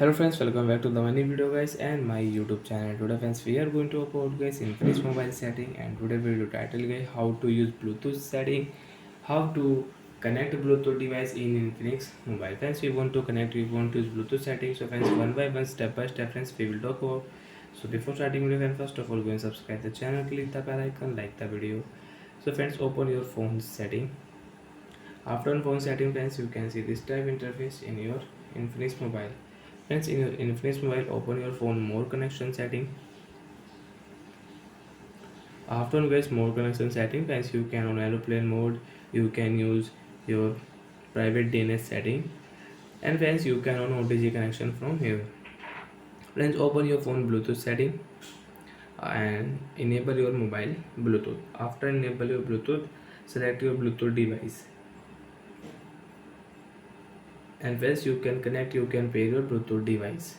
Hello friends, welcome back to the new video guys and my YouTube channel. Today friends we are going to upload guys Infinix mobile setting, and today video title guys how to use Bluetooth setting, how to connect Bluetooth device in Infinix mobile. Friends, we want to use Bluetooth settings. So friends, one by one, step by step friends we will talk about. So before starting video friends, first of all go and subscribe the channel, click the bell icon, like the video. So friends, open your phone setting. After on phone setting friends, you can see this type interface in your Infinix mobile. Friends, in your Infinix mobile, open your phone more connection setting. After on guys more connection setting friends, you can on aeroplane mode, you can use your private DNS setting, and friends you can on OTG connection from here. Friends, open your phone Bluetooth setting and enable your mobile Bluetooth. After enable your Bluetooth, select your Bluetooth device, and friends you can connect, you can pair your Bluetooth device.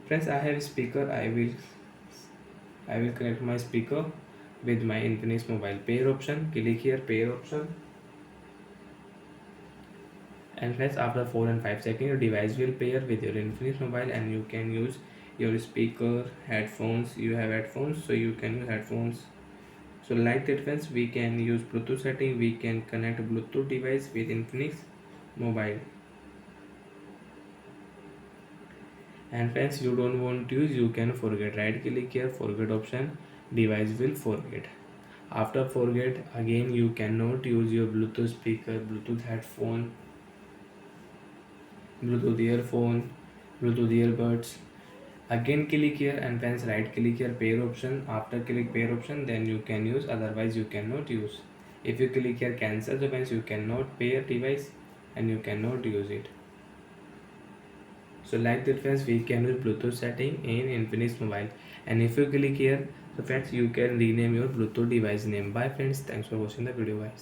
Friends, I have speaker. I will connect my speaker with my Infinix mobile. Pair option. Click here. Pair option. And friends, after 4 and 5 seconds, your device will pair with your Infinix mobile, and you can use your speaker, headphones. You have headphones, so you can use headphones. So like that, friends, we can use Bluetooth setting. We can connect Bluetooth device with Infinix mobile. And friends, you don't want to use, you can forget. Right click here, forget option, device will forget. After forget, again you cannot use your Bluetooth speaker, Bluetooth headphone, Bluetooth earphone, Bluetooth earbuds. Again click here, and friends, right click here, pair option. After click pair option, then you can use, otherwise you cannot use. If you click here cancel, so friends you cannot pair device and you cannot use it. So like that friends, we can use Bluetooth setting in Infinix mobile. And if you click here, so friends you can rename your Bluetooth device name. Bye friends, thanks for watching the video guys.